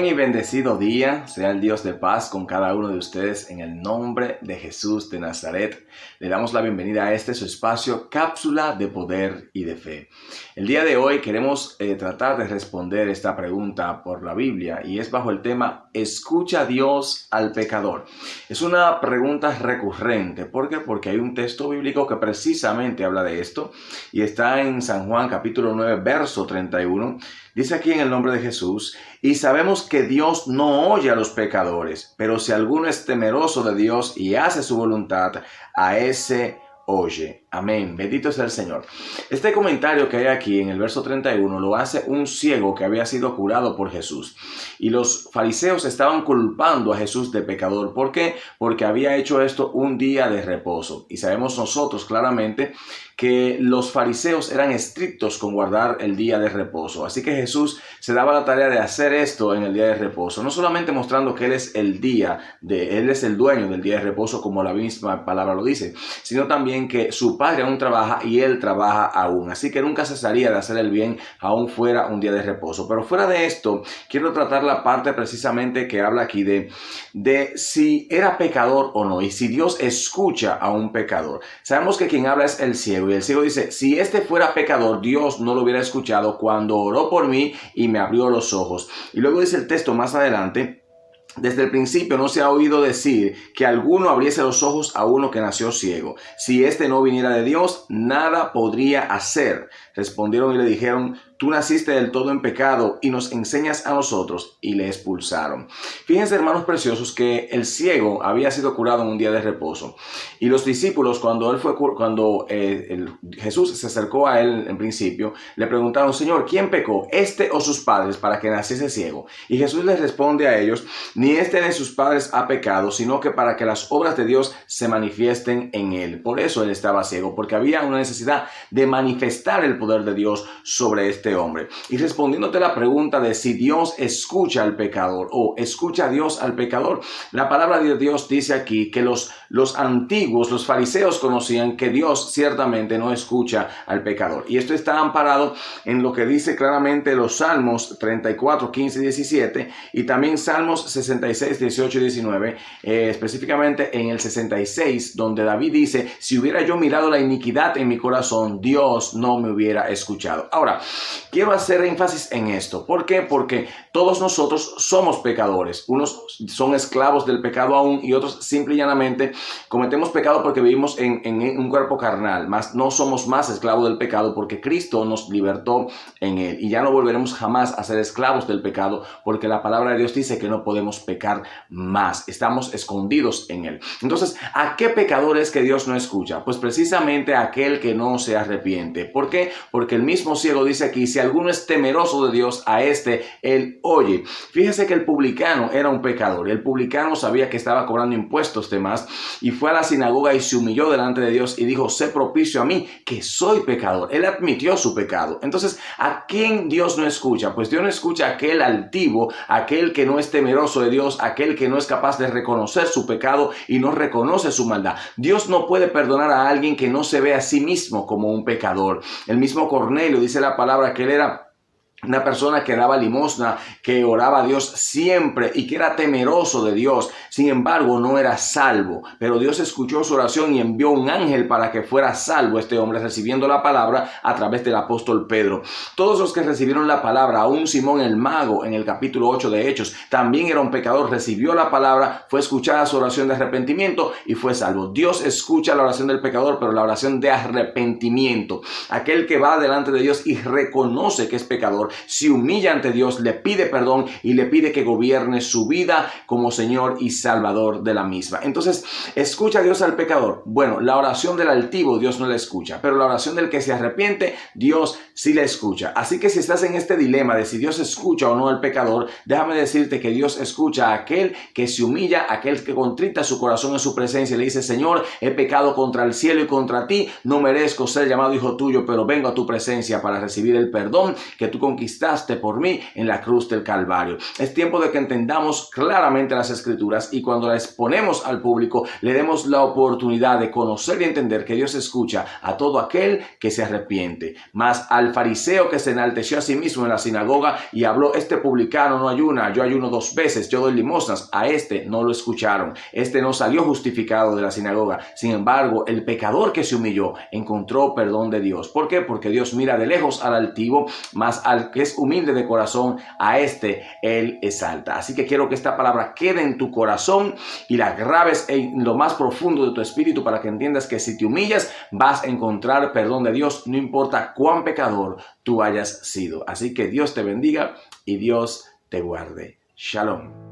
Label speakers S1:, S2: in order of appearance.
S1: Buen y bendecido día sea el Dios de paz con cada uno de ustedes en el nombre de Jesús de Nazaret. Le damos la bienvenida a su espacio, Cápsula de Poder y de Fe. El día de hoy queremos tratar de responder esta pregunta por la Biblia y es bajo el tema ¿escucha Dios al pecador? Es una pregunta recurrente. ¿Por qué? Porque hay un texto bíblico que precisamente habla de esto y está en San Juan capítulo 9 verso 31. Dice aquí en el nombre de Jesús: y sabemos que Dios no oye a los pecadores, pero si alguno es temeroso de Dios y hace su voluntad, a ese oye. Amén. Bendito sea el Señor. Este comentario que hay aquí en el verso 31 lo hace un ciego que había sido curado por Jesús. Y los fariseos estaban culpando a Jesús de pecador. ¿Por qué? Porque había hecho esto un día de reposo. Y sabemos nosotros claramente que los fariseos eran estrictos con guardar el día de reposo. Así que Jesús se daba la tarea de hacer esto en el día de reposo. No solamente mostrando que Él es el dueño del día de reposo, como la misma palabra lo dice, sino también que su Padre aún trabaja y Él trabaja aún. Así que nunca cesaría de hacer el bien, aún fuera un día de reposo. Pero fuera de esto, quiero tratar la parte precisamente que habla aquí de si era pecador o no, y si Dios escucha a un pecador. Sabemos que quien habla es el ciego, y el ciego dice: si este fuera pecador, Dios no lo hubiera escuchado cuando oró por mí y me abrió los ojos. Y luego dice el texto más adelante: desde el principio no se ha oído decir que alguno abriese los ojos a uno que nació ciego. Si éste no viniera de Dios, nada podría hacer. Respondieron y le dijeron: tú naciste del todo en pecado y nos enseñas a nosotros. Y le expulsaron. Fíjense, hermanos preciosos, que el ciego había sido curado en un día de reposo. Y los discípulos, cuando Jesús se acercó a él en principio, le preguntaron: Señor, ¿quién pecó, este o sus padres, para que naciese ciego? Y Jesús les responde a ellos: ni este ni sus padres ha pecado, sino que para que las obras de Dios se manifiesten en él. Por eso él estaba ciego, porque había una necesidad de manifestar el poder de Dios sobre este hombre. Y respondiéndote la pregunta de si Dios escucha al pecador o escucha a Dios al pecador, la palabra de Dios dice aquí que los antiguos, los fariseos, conocían que Dios ciertamente no escucha al pecador. Y esto está amparado en lo que dice claramente los Salmos 34, 15 y 17, y también Salmos 66, 18 y 19, específicamente en el 66, donde David dice: si hubiera yo mirado la iniquidad en mi corazón, Dios no me hubiera escuchado. Ahora, quiero hacer énfasis en esto. ¿Por qué? Porque todos nosotros somos pecadores. Unos son esclavos del pecado aún, y otros simple y llanamente cometemos pecado porque vivimos en un cuerpo carnal. Mas no somos más esclavos del pecado porque Cristo nos libertó en él. Y ya no volveremos jamás a ser esclavos del pecado, porque la palabra de Dios dice que no podemos pecar más. Estamos escondidos en él. Entonces, ¿a qué pecador es que Dios no escucha? Pues precisamente a aquel que no se arrepiente. ¿Por qué? Porque el mismo ciego dice aquí: si alguno es temeroso de Dios, a este él oye. Fíjese que el publicano era un pecador. El publicano sabía que estaba cobrando impuestos de más y fue a la sinagoga y se humilló delante de Dios y dijo: sé propicio a mí, que soy pecador. Él admitió su pecado. Entonces, ¿a quién Dios no escucha? Pues Dios no escucha a aquel altivo, aquel que no es temeroso de Dios, aquel que no es capaz de reconocer su pecado y no reconoce su maldad. Dios no puede perdonar a alguien que no se ve a sí mismo como un pecador. El mismo Cornelio, dice la palabra, que él era una persona que daba limosna, que oraba a Dios siempre y que era temeroso de Dios. Sin embargo, no era salvo. Pero Dios escuchó su oración y envió un ángel para que fuera salvo este hombre, recibiendo la palabra a través del apóstol Pedro. Todos los que recibieron la palabra, aún Simón el mago en el capítulo 8 de Hechos, también era un pecador, recibió la palabra, fue escuchada su oración de arrepentimiento y fue salvo. Dios escucha la oración del pecador, pero la oración de arrepentimiento. Aquel que va delante de Dios y reconoce que es pecador, se humilla ante Dios, le pide perdón y le pide que gobierne su vida como Señor y Salvador de la misma. Entonces, ¿escucha a Dios al pecador? Bueno, la oración del altivo Dios no la escucha, pero la oración del que se arrepiente, Dios sí la escucha. Así que si estás en este dilema de si Dios escucha o no al pecador, déjame decirte que Dios escucha a aquel que se humilla, a aquel que contrita su corazón en su presencia y le dice: Señor, he pecado contra el cielo y contra ti, no merezco ser llamado hijo tuyo, pero vengo a tu presencia para recibir el perdón que tú conquistaste conquistaste por mí en la cruz del Calvario. Es tiempo de que entendamos claramente las Escrituras y cuando las exponemos al público le demos la oportunidad de conocer y entender que Dios escucha a todo aquel que se arrepiente. Mas al fariseo que se enalteció a sí mismo en la sinagoga y habló: este publicano no ayuna, yo ayuno 2 veces, yo doy limosnas, a este no lo escucharon. Este no salió justificado de la sinagoga. Sin embargo, el pecador que se humilló encontró perdón de Dios. ¿Por qué? Porque Dios mira de lejos al altivo, mas al que es humilde de corazón, a este Él exalta. Así que quiero que esta palabra quede en tu corazón y la grabes en lo más profundo de tu espíritu para que entiendas que si te humillas vas a encontrar perdón de Dios, no importa cuán pecador tú hayas sido. Así que Dios te bendiga y Dios te guarde. Shalom.